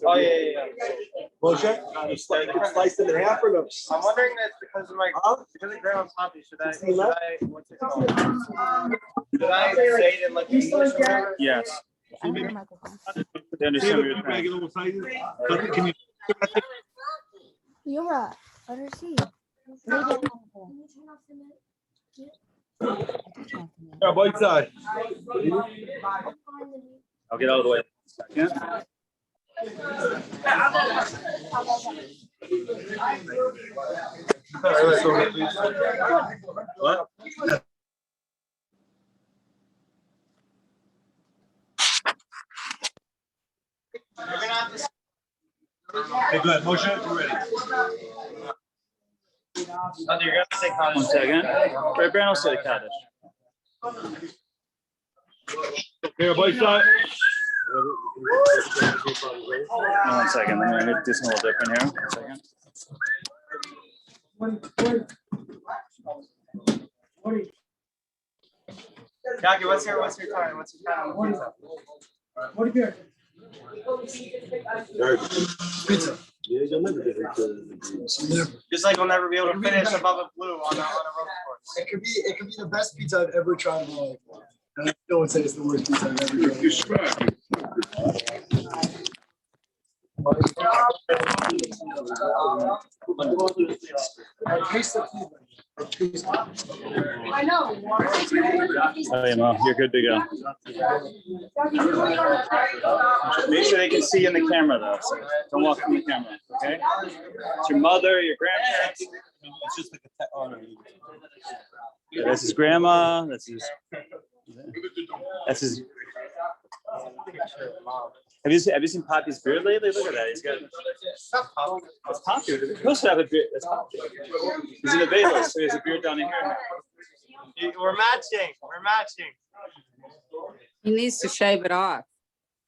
Oh yeah. Moshe, you sliced it in half or no? I'm wondering if because of because of Grandma's Poppy, should I what's it called? Should I say it in like English or whatever? Yes. They understand what you're saying. Can you? Yura, let her see. Both sides. I'll get out of the way. Second. What? Okay, good. Moshe, you ready? You're gonna say Kaddish. 1 second. Right, Brandon will say the Kaddish. Here, both sides. 1 second. I'm going to do something a little different here. 1 second. Jackie, what's your time? What's your time on the pizza? Pizza. Yeah, you'll never get it. Just like we'll never be able to finish above a blue on a road course. It could be the best pizza I've ever tried in my life. And I still would say it's the worst pizza I've ever tried. I know. Oh, yeah, Mo, you're good to go. Make sure they can see you in the camera, though. So don't walk from the camera, okay? It's your mother, your grandparents. It's just like a honor. Yeah, that's his grandma. That's his. Have you seen Poppy's beard lately? Look at that. He's got. That's Poppy. He's supposed to have a beard. That's Poppy. He's in the Velas, so he has a beard down here. We're matching. We're matching. He needs to shave it off.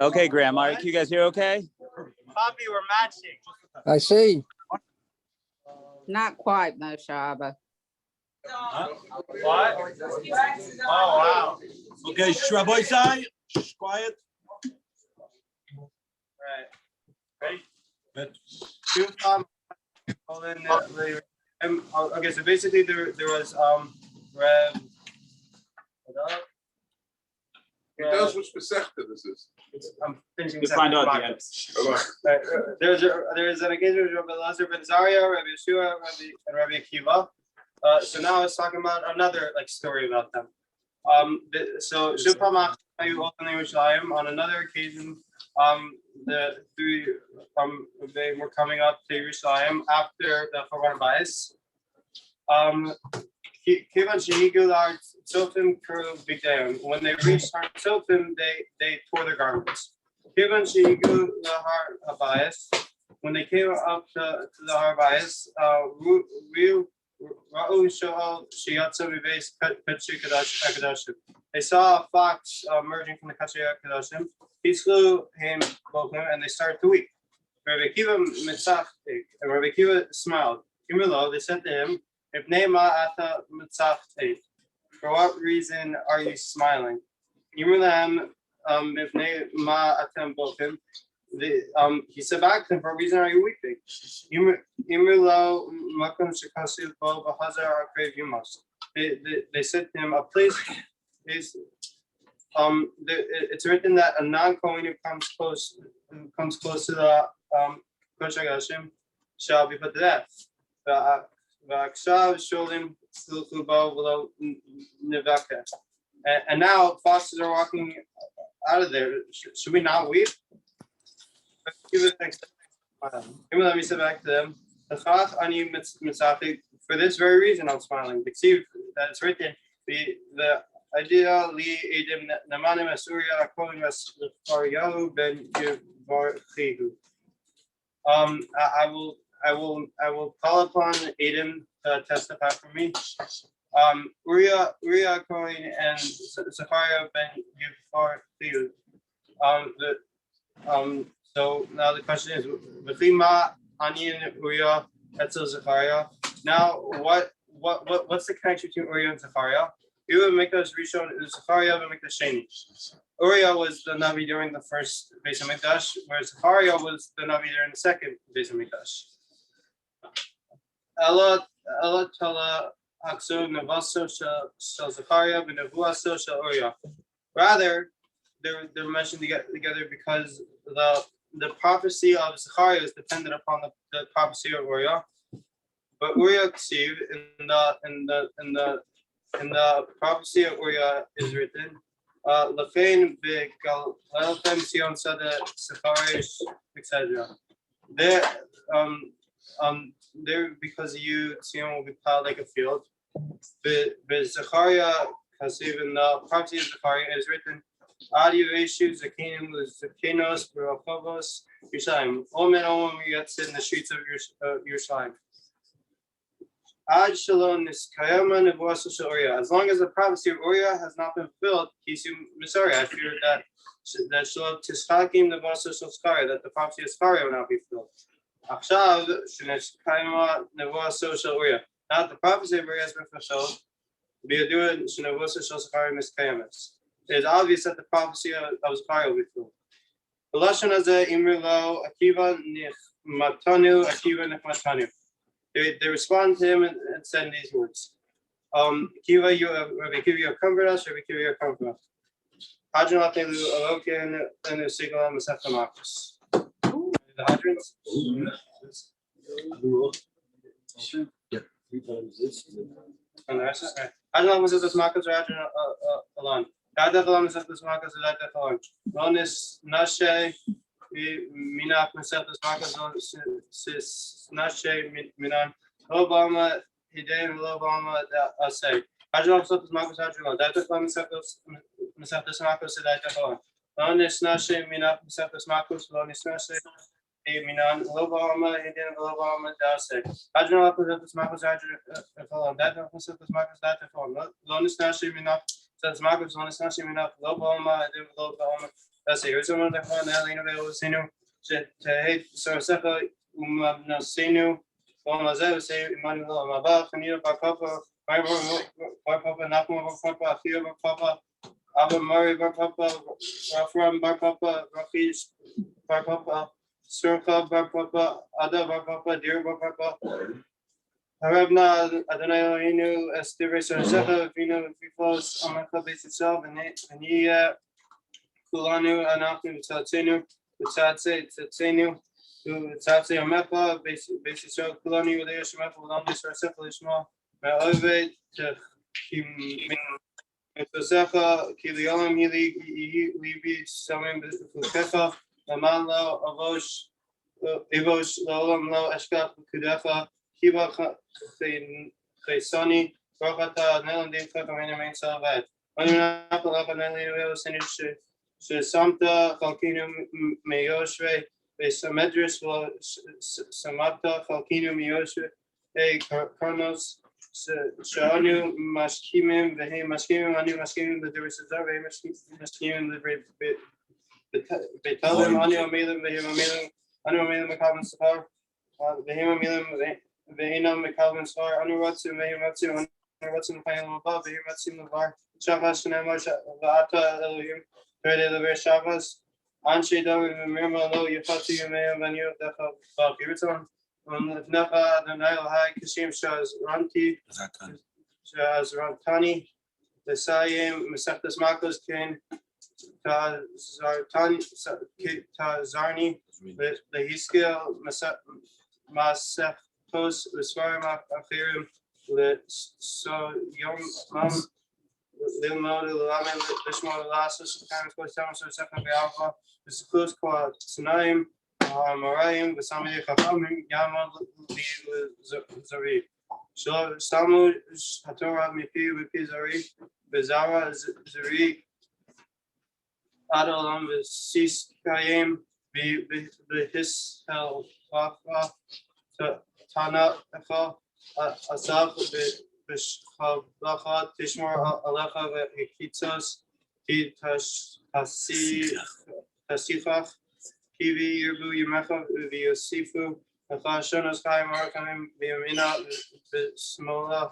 Okay, Grandma. Can you guys hear okay? Poppy, we're matching. I see. Not quite, Moshe Abba. What? Oh, wow. Okay, both sides. Quiet. Right. Ready? Okay, so basically there was Rev. He knows which Masechta this is. I'm finishing. We'll find out at the end. There's an occasion with Rabbi Lazar ben Zaria, Rabbi Yeshua, and Rabbi Akiva. So now I was talking about another story about them. So Shupamach on another occasion, the three they were coming up to Yerushalayim after the Churban Bayis. When they reached Har Tzofim, they tore their garments. When they came up to the Har Bayis, they saw a fox emerging from the Kachei HaKadoshim. He slew him, both him, and they started to weep. Rabbi Akiva mitzachtik, and Rabbi Akiva smiled. They said to him, for what reason are you smiling? He said back to him, for what reason are you weeping? They said to him, a place is it's written that a non-Kohen who comes close to the Kodesh HaGashim shall be put to death. And now foxes are walking out of there. Should we not weep? Let me say back to them. For this very reason, I'm smiling. See that it's written. The idea li edim namanim asuria calling us Yahu ben Yivarchihu. I will call upon Adam to testify for me. Uriah Cohen and Zachariah ben Yivarchihu. So now the question is, V'chima Ani and Uriah Etzel Zachariah. Now, what's the connection between Uriah and Zechariah? Uriah Makos Rishon is Zechariah and Makos Sheni. Uriah was the Navi during the first Beis Hamikdash, whereas Zechariah was the Navi during the second Beis Hamikdash. Ella Tala Haksu Navaso Shel Zechariah V'Nevuaso Shel Uriah. Rather, they're mentioned together because the prophecy of Zechariah is dependent upon the prophecy of Uriah. But Uriah Ksiv in the prophecy of Uriah is written, Lefein V'Galelchem Siyum Sada Zechariah, etc. There because you Siyum will be plowed like a field. But Zechariah Ksiv in the prophecy of Zechariah is written, Adi Veshu Zakinim Zakinos B'Rachovos Yerushalayim. All men, yet sit in the streets of Yerushalayim. As long as the prophecy of Uriah has not been fulfilled, I fear that that the prophecy of Zechariah will not be fulfilled. Now the prophecy of Uriah has been fulfilled. It is obvious that the prophecy of Zechariah will be fulfilled. They respond to him and said these words. Kiva, you Rabbi Kiva, you comfort us, Rabbi Kiva, you comfort us. Hadron Atelu Alokin and the Sigala Masefta Makos. The Hadrons? And the rest is right. Hadron Masefta Makos or Hadron Alon. Hadron Masefta Makos or Hadron Alon. Lonis Nashe. Minak Masefta Makos Sis Nashe Minan Obama Hidden Obama say. Hadron Masefta Makos Hadron. Data Masefta Makos Data Lonis Nashe Minak Masefta Makos Lonis Nashe Minan Obama Hidden Obama say. Hadron Masefta Makos Hadron. Data Masefta Makos Data Lonis Nashe Minak Masefta Makos Lonis Nashe Minak Obama Hidden Obama. That's it. Here's one that found the available sinu. To hate Saraseka no sinu. One Mazev say Emmanuel Mabach and you Papa, Papa, Nakuma Papa, Theo Papa, Abba Murray Papa, Rafram Papa, Rafish Papa, Surka Papa, Ada Papa, Dear Papa. However, Adonai Eloheinu Esther Saraseka, Vino Fifos, Amaka base itself, and he Kulanu Anaknu Tatsenu, Tatsenu, Tatse Amepa, basis of Kulanu, Leash Mepa, Landis, or Cephalishma, Maove, Tosefa, Kilion, Libi, Samim, Kukefa, Amanlo, Avosh, Evosh, Lolam, Lo, Eshka, Kudefa, Kiba, Chaisani, Rokata, Nelandin, Kakamina, Main Salvat. Only not the Lapanelli, Sinish. Samta Falkinu Meyoshre, Samedris Samata Falkinu Meyoshre, Karnos Shanu Maskimim, Vehe Maskimim, Anu Maskimim, the Derisazave, Maskimim, the Betalim, Anu Amelim, Vehe Anu Amelim, McCalvin Sahar, Vehe Amelim, Vehena McCalvin Sahar, Anu Ratsu, Vehe Matsu, Anu Ratsu, Payam above, Vehe Matsu, Lavar, Shavash, Namash, Vata Elohim. Ready the Shavas, Anshe Dog, Mirma Lo, Yafatu Yumea, Vanu, Defa, Biriton, Nefa, the Nile High, Kashim Shaz Ranki, Shaz Rantani, the Siyum, Maseftas Makos, Kin, Tazarni, the Hiskil, Maseftos, Visvarim, Afirim, the Siyum, Little mode, Lamin, Bishmo, Lasso, sometimes goes down, so second Alpha, this is close called Sanaim, Marayim, the Samay Kafamim, Yama, Zari. So Samu, Hatora, Mipi, Zari, Bizarra, Zari, Adolam, the Sis Kayim, His Hel, Wafa, Tana, Asaf, Bishchablacha, Tishmar, Alecha, Hikitzos, Tasifach, Kivi, Yerbu, Yemecha, Yosifu, Shonos Kai Markamim, Biamina, Smola,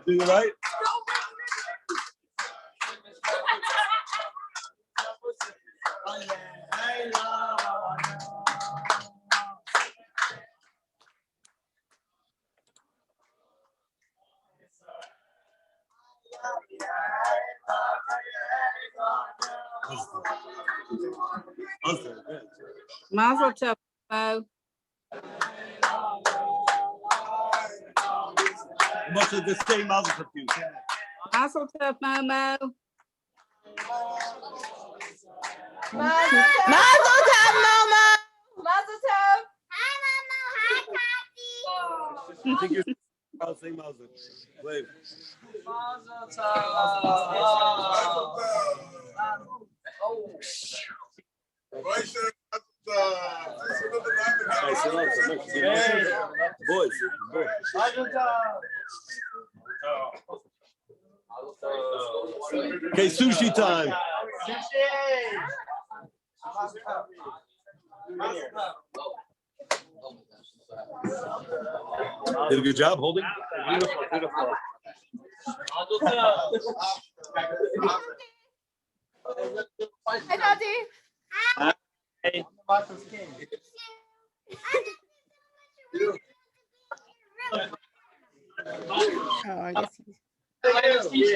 Do you right? Mazel tov, Mo. Much of the same mazel tov to you. Mazel tov, Momo. Mazel tov, Momo. Mazel tov. Hi, Momo. Hi, Tati. I think you're say mazel. Wait. Boys. Okay, sushi time. Did a good job holding. Beautiful, beautiful. Hi, Tati. Hey. Oh, I guess he's.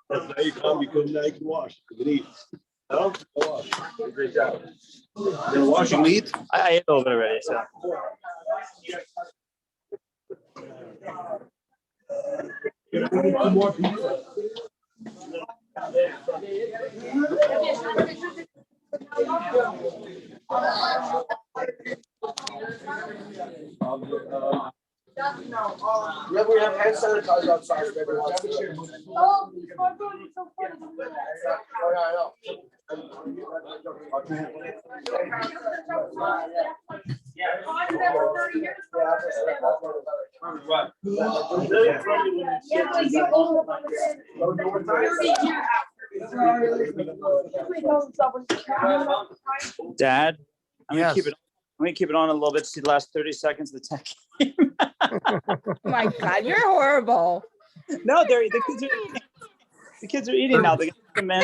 Now you come, you couldn't make wash. You can eat. No? Wash. Great job. You're gonna wash and eat? I ate a little bit already, so. More pizza. Remember, we have hand sanitizer outside if everyone wants to. Oh, it's so funny. Oh, yeah, I know. Dad, I'm gonna Yes. keep it. I'm gonna keep it on a little bit to see the last 30 seconds of the tech. Oh my God, you're horrible. No, the kids are eating now. They Yeah,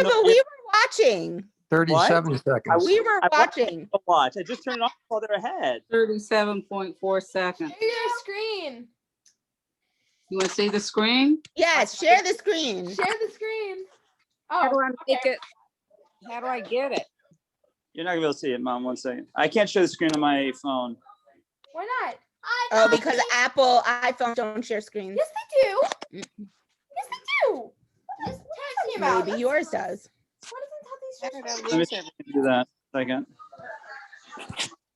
but we were watching. 37 seconds. We were I watching. watch. I just turned it off while they're ahead. 37.4 seconds. Share your screen. You want to see the screen? Yes, share the screen. Share the screen. How do Oh, I make it? How do I get it? You're not gonna be able to see it, Mom. 1 second. I can't share the screen on my phone. why not? Oh, because Apple iPhones don't share screens. Yes, they do. Yes, they do. What are you talking about? Maybe yours does. What isn't Tati's share screen? Let me see if I can do that. Second. I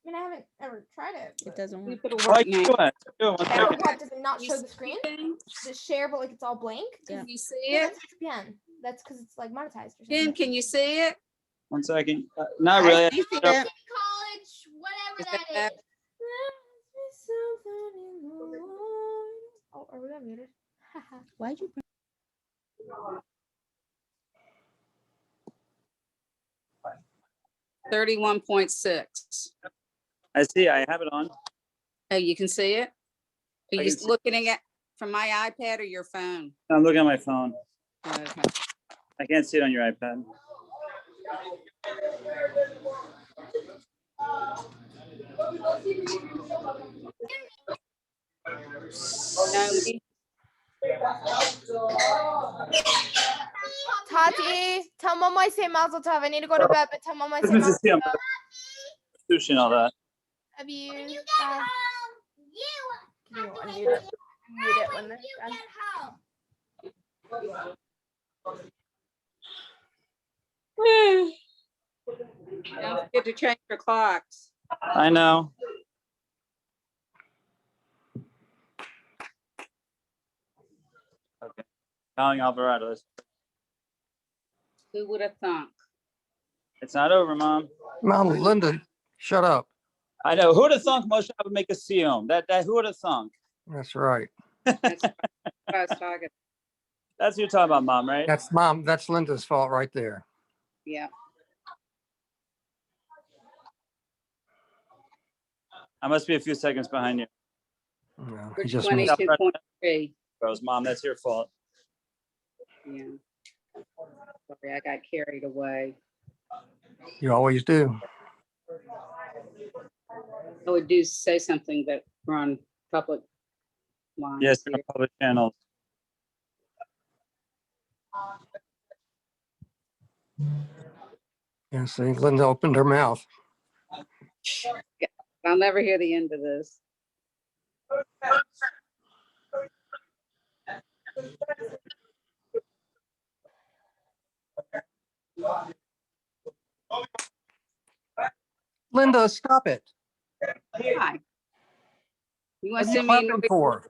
mean, I haven't ever tried it. It doesn't work. It'll Oh, I work can now. do it. Do it. 1 Oh, second. what? Does it not show the screen? Does it share, but like it's all blank? Yeah. Can you see Yeah, it? that's VPN. That's because it's like monetized or Kim, something. can you see it? 1 second. Not really. I see that. College, whatever Is that that- is. Oh, are we muted? Why'd you bring? 31.6. I see. I have it on. Oh, you can see it? Are I you can see- looking at from my iPad or your phone? I'm looking at my phone. Okay. I can't see it on your iPad. No, me- Tati, tell Mama I say Mazel Tov. I need to go to bed, but tell Mama I say This is Mazel Siyum. Tov. Sushi and all that. Love you. Bye. Can you unmute it? Mute it when they're done. Don't forget to change your clocks. I know. Okay. Calling Alvarado. Who would have thunk? It's not over, Mom. Mom, Linda, shut up. I know. Who would have thunk Moshe would make a Siyum? That who would have thunk? That's right. That's what I was talking. That's what you're talking about, Mom, right? That's Mom. That's Linda's fault right there. Yeah. I must be a few seconds behind you. No, For he just missed. 22.3. Rose, Mom, that's your fault. Yeah. Sorry, I got carried away. You always do. I would do say something that we're on public lines. Yes, here. you're a public channel. Yeah, see, Linda opened her mouth. I'll never hear the end of this. Linda, stop it. Hi. You What want are to you send me? clapping for?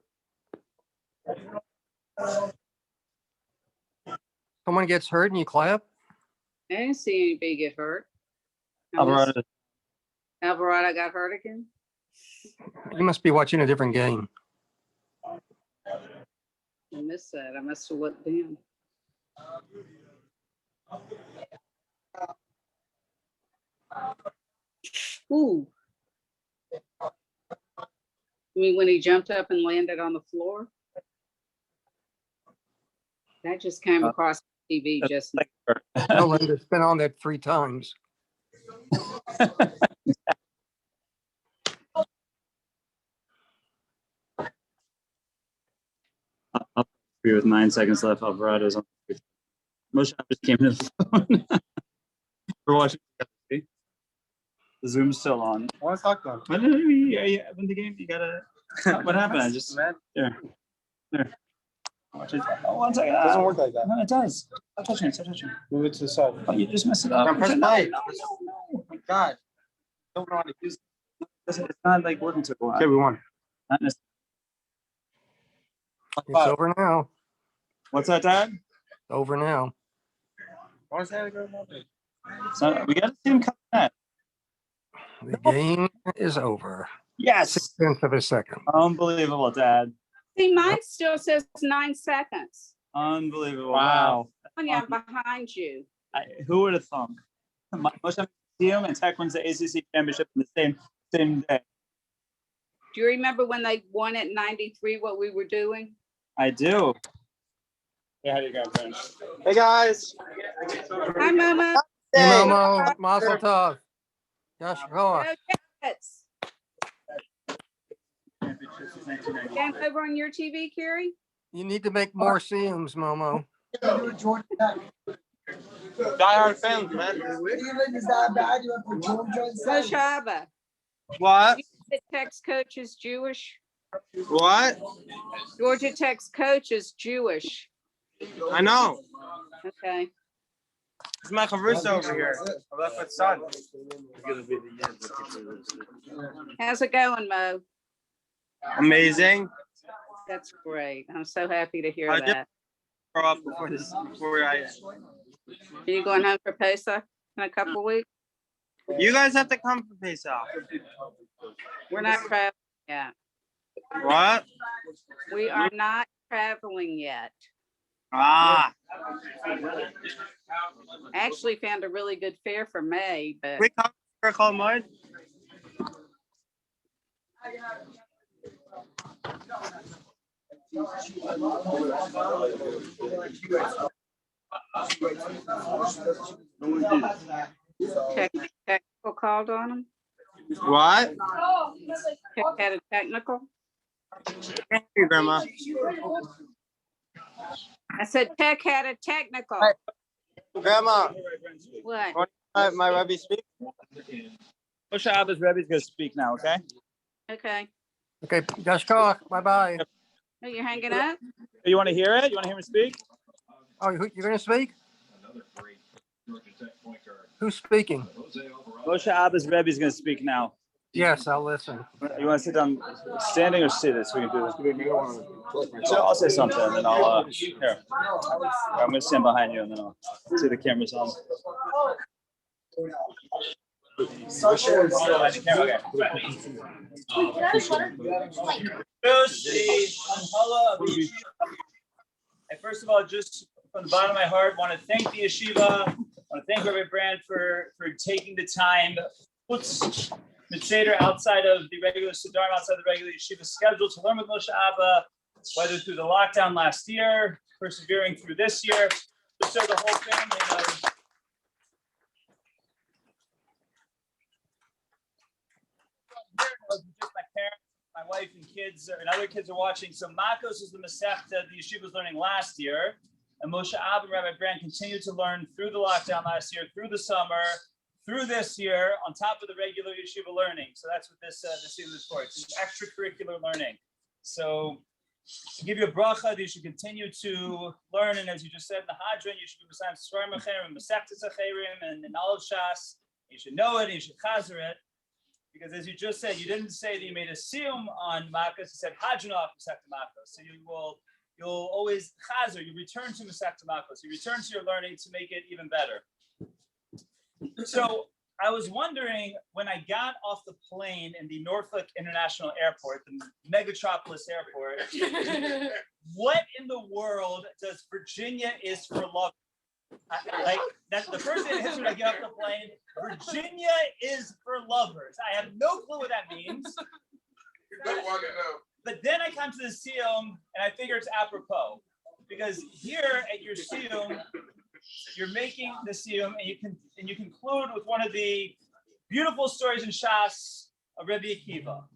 Someone gets hurt and you clap? I didn't see anybody get hurt. Alvarado. Alvarado got hurt again? You must be watching a different game. I missed that. I must have looked down. Ooh. You mean when he jumped up and landed on the floor? That just came across TV just now. No, Linda's been on that 3 times. I'll agree with 9 seconds left. Alvarado's on. Moshe just came to the phone. We're watching. The Zoom's still on. I want to talk to him. When are you having the game? You gotta. What happened? I just. Man, There. Watch it. Oh, 1 second. it doesn't work like that. No, it does. Stop touching it. Stop touching it. Move it to the side. Oh, you just messed it up. Now press No, play. no. Oh my God. Don't know how to use it. It's not like working so well. Okay, we won. Not necessarily. It's over now. What's that, Dad? Over now. Why say go about it? So we got to see him come back. The game is over. Yes. 6/10 of a second. Unbelievable, Dad. See, mine still says 9 seconds. Unbelievable. Wow. When I'm behind you. Who would have thunk? Moshe Siyum and Tech wins the ACC championship in the same day. Do you remember when they won at 93, what we were doing? I do. Yeah, how do you go, friend? Hey guys. Hi, Mama. Hey, Momo, Mazel Tov. Yashikoa. Go Jets. Game over on your TV, Carrie? You need to make more Siyums, Momo. Diehard fans, man. Is that bad? You have to join Moshe Abba. What? Georgia Tech's coach is Jewish. What? Georgia Tech's coach is Jewish. I know. Okay. It's my Caruso over here. I left with son. How's it going, Mo? Amazing. That's great. I'm so happy to hear I did- that. Grow up before I. Are you going home for Pesach? in a couple of weeks. You guys have to come for Pesach. We're not traveling yet. What? We are not traveling yet. Ah. I actually found a really good fare for May, but We come for Chol Moed? technical called on them. What? Had a technical. Thank you, Grandma. I said tech had a technical. Grandma, What? my Rebbe speak? Moshe Abba's Rebbe's going to speak now, okay? Okay. Okay, Yashkoach, bye-bye. Oh, you're hanging up? You want to hear it? You want to hear me speak? Oh, you're gonna speak? Who's speaking? Moshe Abba's Rebbe's going to speak now. Yes, I'll listen. You want to sit down standing or seated so we can do this? So I'll say something and then I'll, here. I'm going to stand behind you and then I'll see the camera's on. I first of all, just from the bottom of my heart, want to thank the yeshiva. I want to thank Rabbi Brand for taking the time, puts Mitzeder outside of the regular Siddur, outside the regular yeshiva schedule to learn with Moshe Abba, whether through the lockdown last year, persevering through this year, so the whole family knows. Just my parents, my wife and kids, and other kids are watching. So Makos is the Masechta the yeshiva was learning last year, and Moshe Abba and Rabbi Brand continued to learn through the lockdown last year, through the summer, through this year, on top of the regular yeshiva learning. So that's what this Siyum is for. It's extracurricular learning. So to give you a bracha that you should continue to learn, and as you just said in the Hadron, you should be Masayim Svarim Acherim, Masechtas Acherim, and in all of Shas. You should know it, and you should chazer it. Because as you just said, you didn't say that you made a Siyum on Makos, you said Hadron off Masechta Makos. So you'll always chazer, you return to Masechta Makos, you return to your learning to make it even better. So I was wondering, when I got off the plane in the Norfolk International Airport, the megatropolis airport, what in the world does Virginia is for love? Like, that's the first thing that hits me when I get off the plane. Virginia is for lovers. I have no clue what that means. You don't want to know. But then I come to the Siyum and I figure it's apropos. Because here at your Siyum, you're making the Siyum and you conclude with one of the beautiful stories in Shas of Rabbi Akiva.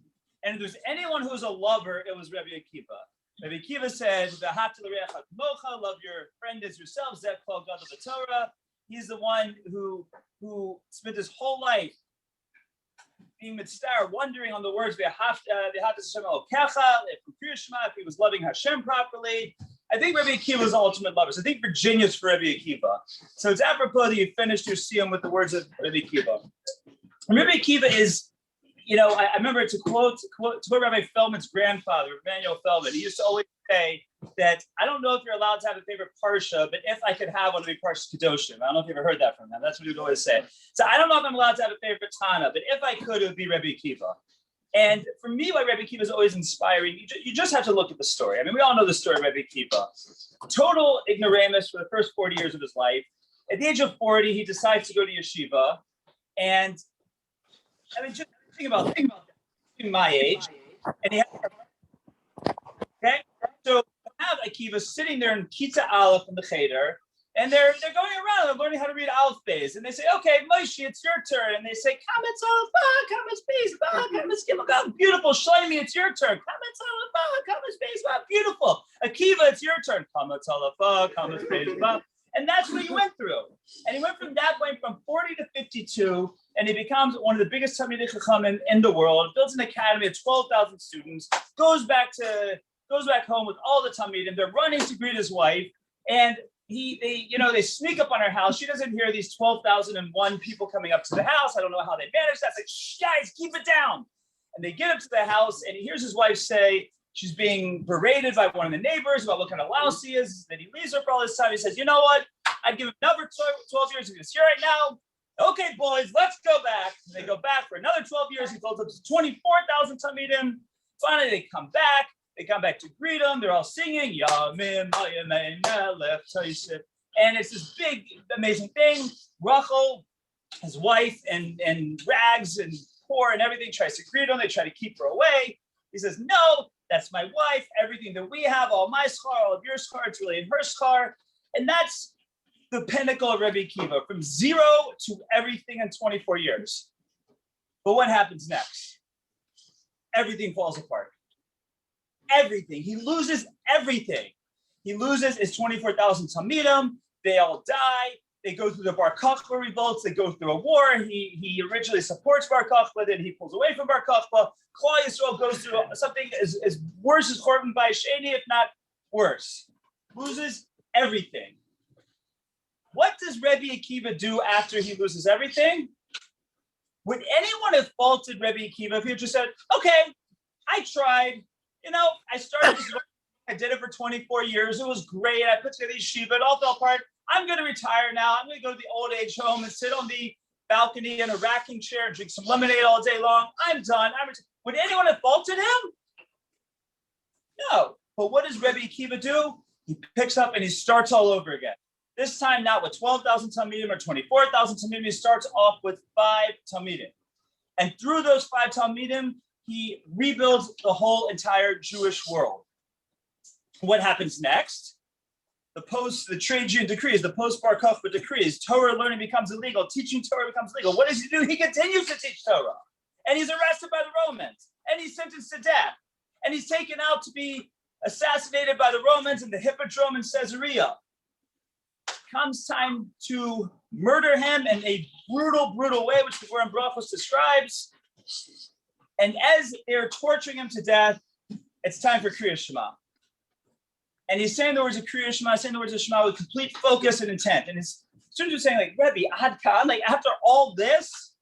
And if there's anyone who's a lover, it was Rabbi Akiva. Rabbi Akiva said, love your friend as yourself, Zeh Kol Gadol B'Torah. He's the one who spent his whole life being mitzvah, wondering on the words, if he was loving Hashem properly. I think Rabbi Akiva is the ultimate lover. So I think Virginia's for Rabbi Akiva. So it's apropos that you finished your Siyum with the words of Rabbi Akiva. And Rabbi Akiva is, I remember to quote Rabbi Feldman's grandfather, Emmanuel Feldman. He used to always say that, I don't know if you're allowed to have a favorite parsha, but if I could have one, it would be Parsha Kedoshim. I don't know if you ever heard that from him. That's what he would always say. So I don't know if I'm allowed to have a favorite Tana, but if I could, it would be Rabbi Akiva. And for me, why Rabbi Akiva is always inspiring, you just have to look at the story. I mean, we all know the story of Rabbi Akiva. Total ignoramus for the first 40 years of his life. At the age of 40, he decides to go to yeshiva. And I mean, just think about my age. And he has, okay? So I have Akiva sitting there in Kita Aleph in the Cheder, and they're going around, they're learning how to read Aleph Beis. And they say, okay, Moshe, it's your turn. And they say, Kametz Aleph Ba, Kametz Beis Ba, Kametz Gimel Gimel. Beautiful. Shlomi, it's your turn. Kametz Aleph Ba, Kametz Beis Ba. Beautiful. Akiva, it's your turn. Kametz Aleph Ba, Kametz Beis Ba. And that's what he went through. And he went from that point from 40 to 52, and he becomes one of the biggest Talmidei Chachamim in the world, builds an academy of 12,000 students, goes back home with all the Talmidim. They're running to greet his wife, and they sneak up on her house. She doesn't hear these 12,001 people coming up to the house. I don't know how they manage that. It's like, shh, guys, keep it down. And they get up to the house, and he hears his wife say, she's being berated by one of the neighbors about what kind of louse he is, that he leaves her for all this time. He says, you know what? I'd give him another 12 years if he was here right now. Okay, boys, let's go back. And they go back for another 12 years. He builds up to 24,000 Talmidim. Finally, they come back. They come back to greet him. They're all singing, Yamim, Hayamei, Melech, Taisif. And it's this big, amazing thing. Rachel, his wife, and rags and poor and everything, tries to greet him. They try to keep her away. He says, no, that's my wife. Everything that we have, all my schar, all of your schar, it's really in her schar. And that's the pinnacle of Rebbe Akiva, from zero to everything in 24 years. But what happens next? Everything falls apart. Everything. He loses everything. He loses his 24,000 Talmidim. They all die. They go through the Bar Kokhba revolts. They go through a war. He originally supports Bar Kokhba, then he pulls away from Bar Kokhba. Klal Yisrael goes through something as worse as Korban by Sheni, if not worse. Loses everything. What does Rebbe Akiva do after he loses everything? Would anyone have faulted Rebbe Akiva if he had just said, okay, I tried, I started this, I did it for 24 years. It was great. I put together yeshiva. It all fell apart. I'm going to retire now. I'm going to go to the old age home and sit on the balcony in a rocking chair and drink some lemonade all day long. I'm done. Would anyone have faulted him? No. But what does Rebbe Akiva do? He picks up and he starts all over again. This time not with 12,000 Talmidim or 24,000 Talmidim. He starts off with 5 Talmidim. And through those 5 Talmidim, he rebuilds the whole entire Jewish world. What happens next? The Trajan decrees, the post-Bar Kokhba decrees, Torah learning becomes illegal, teaching Torah becomes legal. What does he do? He continues to teach Torah. And he's arrested by the Romans. And he's sentenced to death. And he's taken out to be assassinated by the Romans in the Hippodrome in Caesarea. Comes time to murder him in a brutal, brutal way, which the Gemara in Brachos describes. And as they're torturing him to death, it's time for Kriyas Shema. And he's saying the words of Kriyas Shema, saying the words of Shema with complete focus and intent. And his students are saying, like, Rebbe, Ad Kan, like, after all this,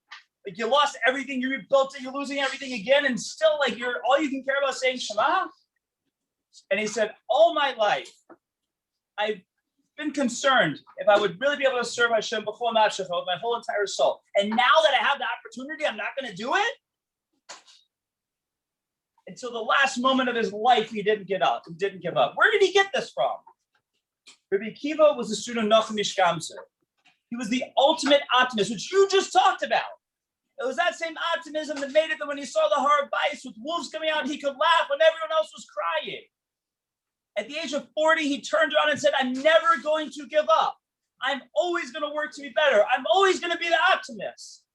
like, you lost everything, you rebuilt it, you're losing everything again, and still, like, all you can care about saying Shema? And he said, all my life, I've been concerned if I would really be able to serve Hashem with my whole entire soul. And now that I have the opportunity, I'm not going to do it? Until the last moment of his life, he didn't give up. Where did he get this from? Rebbe Akiva was a student of Nachum Ish Gamzer. He was the ultimate optimist, which you just talked about. It was that same optimism that made it that when he saw the Har Bayis with wolves coming out, he could laugh when everyone else was crying. At the age of 40, he turned around and said, I'm never going to give up. I'm always going to work to be better. I'm always going to be the optimist.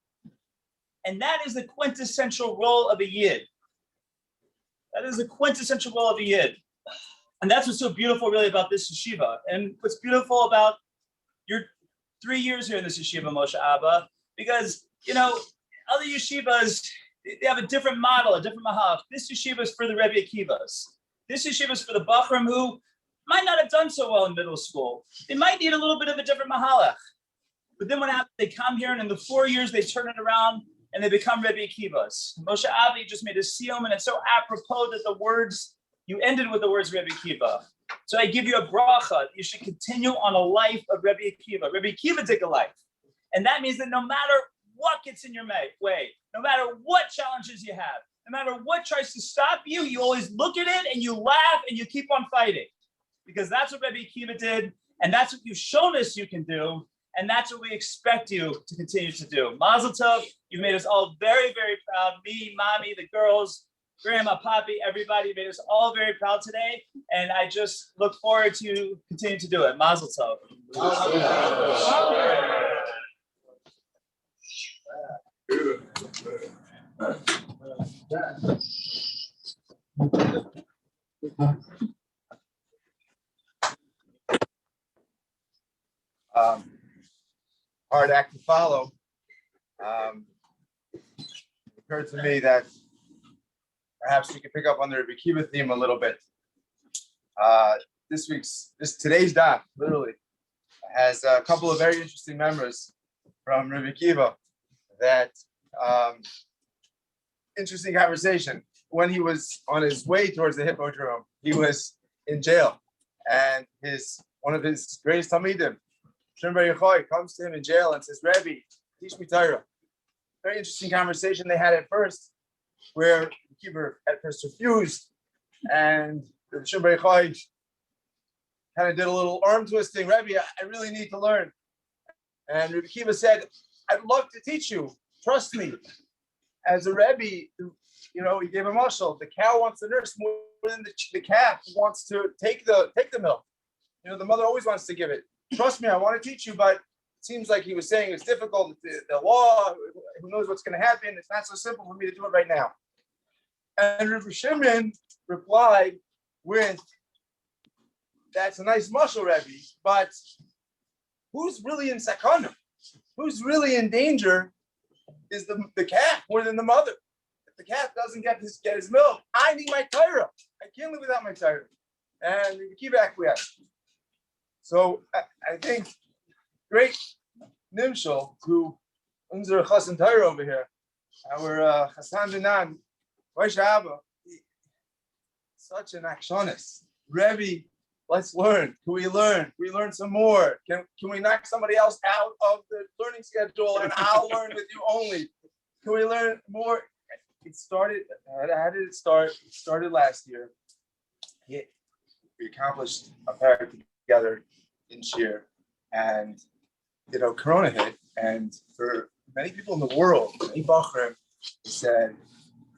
And that is the quintessential role of a Yid. That is the quintessential role of a Yid. And that's what's so beautiful really about this yeshiva. And what's beautiful about your 3 years here in this yeshiva, Moshe Abba, because, other yeshivas, they have a different model, a different mahaf. This yeshiva is for the Rebbe Akivas. This yeshiva is for the Bachram who might not have done so well in middle school. They might need a little bit of a different mahalach. But then what happens? They come here and in the 4 years, they turn it around and they become Rebbe Akivas. Moshe Abba just made a Siyum, and it's so apropos that you ended with the words Rebbe Akiva. So I give you a bracha. You should continue on a life of Rebbe Akiva. Rebbe Akiva took a life. And that means that no matter what gets in your way, no matter what challenges you have, no matter what tries to stop you, you always look at it and you laugh and you keep on fighting. Because that's what Rebbe Akiva did, and that's what you've shown us you can do, and that's what we expect you to continue to do. Mazel tov, you've made us all very, very proud. Me, mommy, the girls, grandma, papi, everybody made us all very proud today, and I just look forward to continue to do it. Mazel tov. Hard act to follow. It occurred to me that perhaps we could pick up on the Rebbe Akiva theme a little bit. Today's daf literally has a couple of very interesting memories from Rebbe Akiva. That interesting conversation. When he was on his way towards the Hippodrome, he was in jail, and one of his greatest talmidim, Shimon Bar Yochai, comes to him in jail and says, Rebbe, teach me Torah. Very interesting conversation they had at first, where the keeper at first refused, and the Shimbrei Chai kind of did a little arm twisting. Rebbe, I really need to learn. And Rebbe Kiva said, I'd love to teach you. Trust me. As a Rebbe, he gave a mashal. The cow wants to nurse more than the calf wants to take the milk. The mother always wants to give it. Trust me, I want to teach you, but it seems like he was saying it's difficult. The law, who knows what's going to happen? It's not so simple for me to do it right now. And Rebbe Shimon replied with, that's a nice mashal, Rebbe, but who's really in sakana? Who's really in danger is the calf more than the mother. If the calf doesn't get his milk, I need my Torah. I can't live without my Torah. And we keep acquiesced. So I think great nimshal to unser Chassan Torah over here, our Chassan Dinan, Moshe Abba, such an actionist. Rebbe, let's learn. Can we learn? Can we learn some more? Can we knock somebody else out of the learning schedule and I'll learn with you only? Can we learn more? It started, how did it start? It started last year. We accomplished a pair together in Shir, and Corona hit, and for many people in the world, many Bachrim, they said,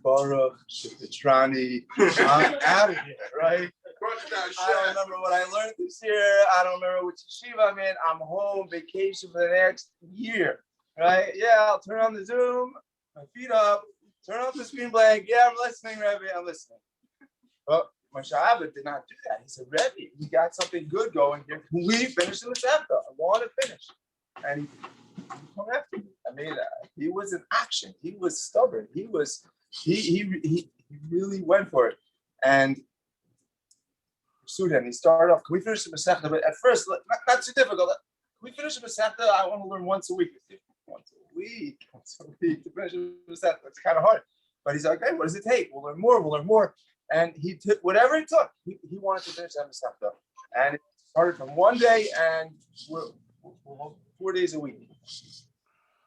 Baruch, Shifitrani, I'm out of here, right? I don't remember what I learned this year. I don't remember which yeshiva I'm in. I'm home, vacation for the next year, right? Yeah, I'll turn on the Zoom, my feet up, turn off the screen blank. Yeah, I'm listening, Rebbe, I'm listening. But Moshe Abba did not do that. He said, Rebbe, we got something good going here. Can we finish in the chapter? I want to finish. And he come after me. I mean, he was in action. He was stubborn. He really went for it. And Sudan, he started off, can we finish the Masechta? But at first, not too difficult. Can we finish the Masechta? I want to learn once a week. Once a week to finish the Masechta. It's kind of hard. But he's like, okay, what does it take? We'll learn more. And he took whatever it took. He wanted to finish that Masechta. And it started from one day and we're 4 days a week.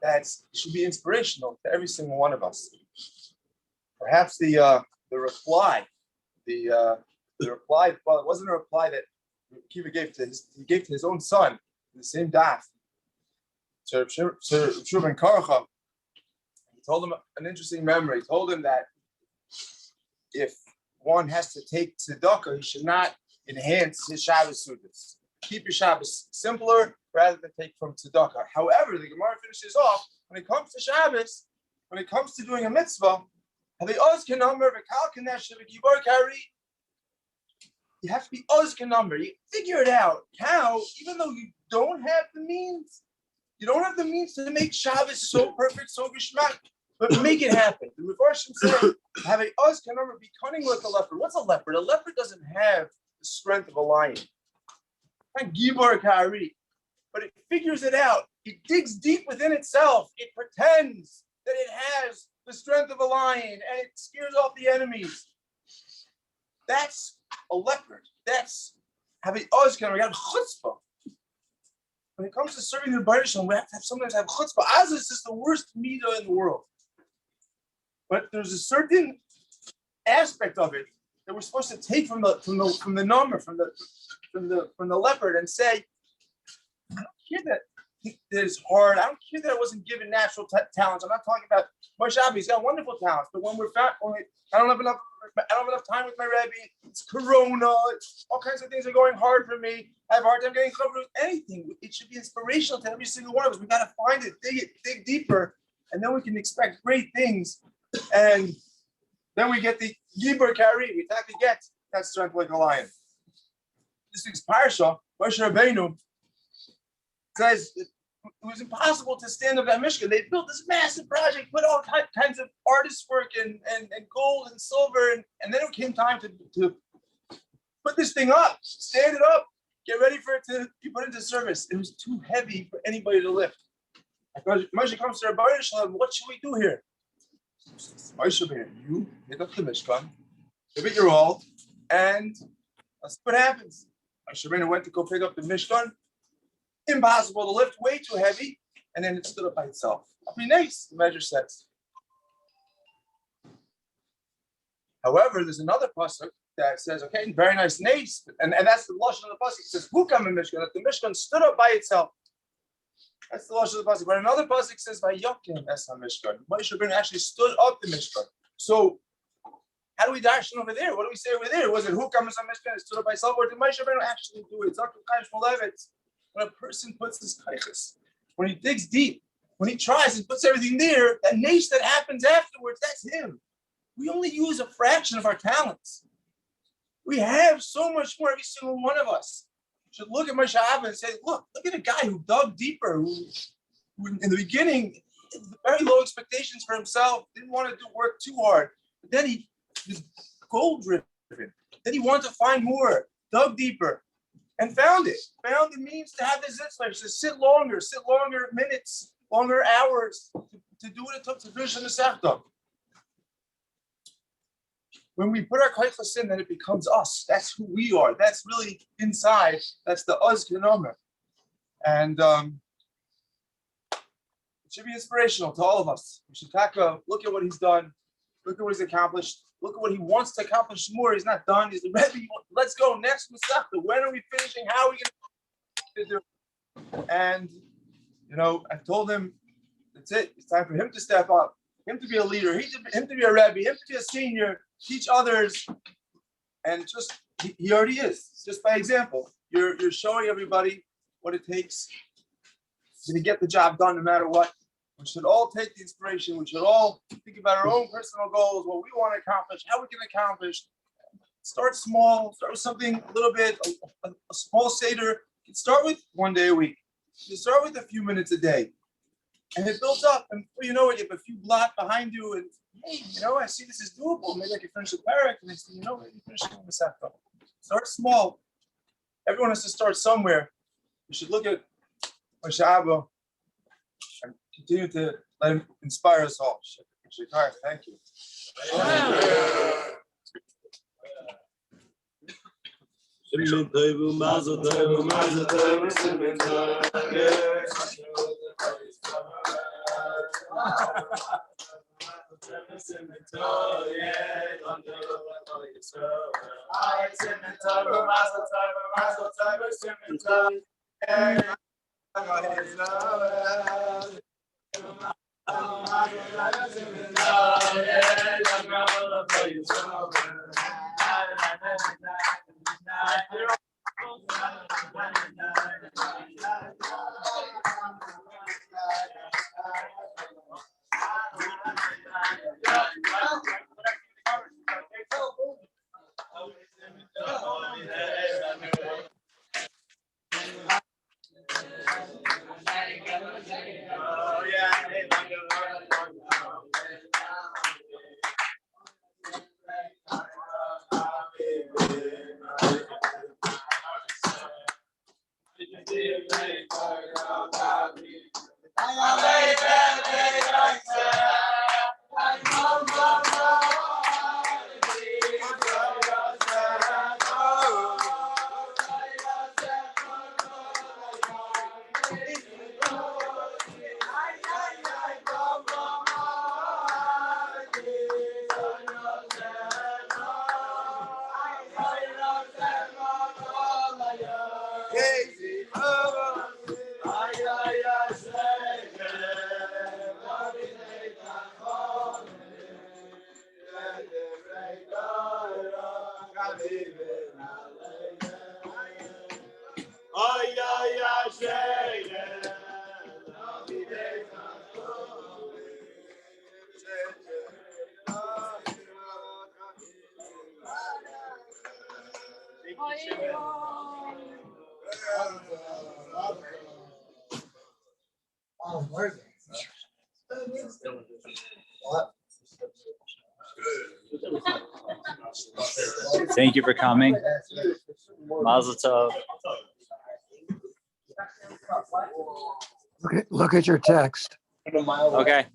That should be inspirational to every single one of us. Perhaps the reply, well, it wasn't a reply that Kiva gave to his own son in the same daf. So Shurban Karacha, he told him an interesting memory. He told him that if one has to take tzedakah, he should not enhance his Shabbos sudas. Keep your Shabbos simpler rather than take from tzedakah. However, the Gemara finishes off, when it comes to Shabbos, when it comes to doing a mitzvah, you have to be Ozka number. You figure it out. How, even though you don't have the means to make Shabbos so perfect, so geschmack, but make it happen. The Mefarshim say, have a Ozka number, be cunning like a leopard. What's a leopard? A leopard doesn't have the strength of a lion. Not Gibor Kari, but it figures it out. It digs deep within itself. It pretends that it has the strength of a lion and it scares off the enemies. That's a leopard. That's having Ozkan. We got chutzpah. When it comes to serving the Baruch, we have to sometimes have chutzpah. Azaz is the worst midah in the world. But there's a certain aspect of it that we're supposed to take from the number, from the leopard, and say, I don't care that it's hard. I don't care that I wasn't given natural talents. I'm not talking about Moshe Abba. He's got wonderful talents, but when I don't have enough time with my Rebbe. It's Corona. All kinds of things are going hard for me. I have a hard time getting covered with anything. It should be inspirational to every single one of us. We got to find it, dig deeper, and then we can expect great things. And then we get the Gibor Kari. We have to get that strength like a lion. This week's parsha, Moshe Rabbeinu, says it was impossible to stand up that Mishkan. They built this massive project, put all kinds of artist work and gold and silver, and then it came time to put this thing up, stand it up, get ready for it to be put into service. It was too heavy for anybody to lift. Moshe comes to Rabbi Shalom, what should we do here? Moshe, you pick up the Mishkan, give it your all, and let's see what happens. Moshe went to go pick up the Mishkan. Impossible to lift, way too heavy. and then it stood up by itself. I'll be nice, the measure says. However, there's another pasuk that says, okay, very nice, nice, and that's the lashon of the pasuk. It says, "Hukam Mishkan," that the Mishkan stood up by itself. That's the lashon of the pasuk. But another pasuk says, "Vayokim es Mishkan." Moshe Rabbeinu actually stood up the Mishkan. So, how do we darshan over there? What do we say over there? Was it Hukam es Mishkan? It stood up by itself, or did Moshe Rabbeinu actually do it? It's not when a person puts his kaiches, when he digs deep, when he tries and puts everything there, that niche that happens afterwards, that's him. We only use a fraction of our talents. We have so much more, every single one of us. Should look at Moshe Abba and say, look at a guy who dug deeper, who in the beginning, very low expectations for himself, didn't want to do work too hard. But then he was goal driven. Then he wanted to find more, dug deeper, and found it. Found the means to have the zitzler, to sit longer minutes, longer hours, to do what it took to finish the Masechta. When we put our kaichas in, then it becomes us. That's who we are. That's really inside. That's the us genomer. And it should be inspirational to all of us. We should look at what he's done, look at what he's accomplished, look at what he wants to accomplish more. He's not done. He's the Rebbe. Let's go next Masechta. When are we finishing? How are we going to do it? And I've told him that's it. It's time for him to step up, him to be a leader, him to be a Rebbe, him to be a senior. Teach others, and he already is. Just by example, you're showing everybody what it takes to get the job done, no matter what. We should all take the inspiration. We should all think about our own personal goals, what we want to accomplish, how we can accomplish. Start small. Start with something a little bit, a small seder. You can start with one day a week. You can start with a few minutes a day, and it builds up. And before you know it, you have a few blocks behind you, and hey, I see this is doable. Maybe I can finish the parak, and next thing you know, maybe finish the Masechta. Start small. Everyone has to start somewhere. We should look at Moshe Abba and continue to let him inspire us all. Thank you. Thank you for coming. Mazel tov. Look at your text. Okay.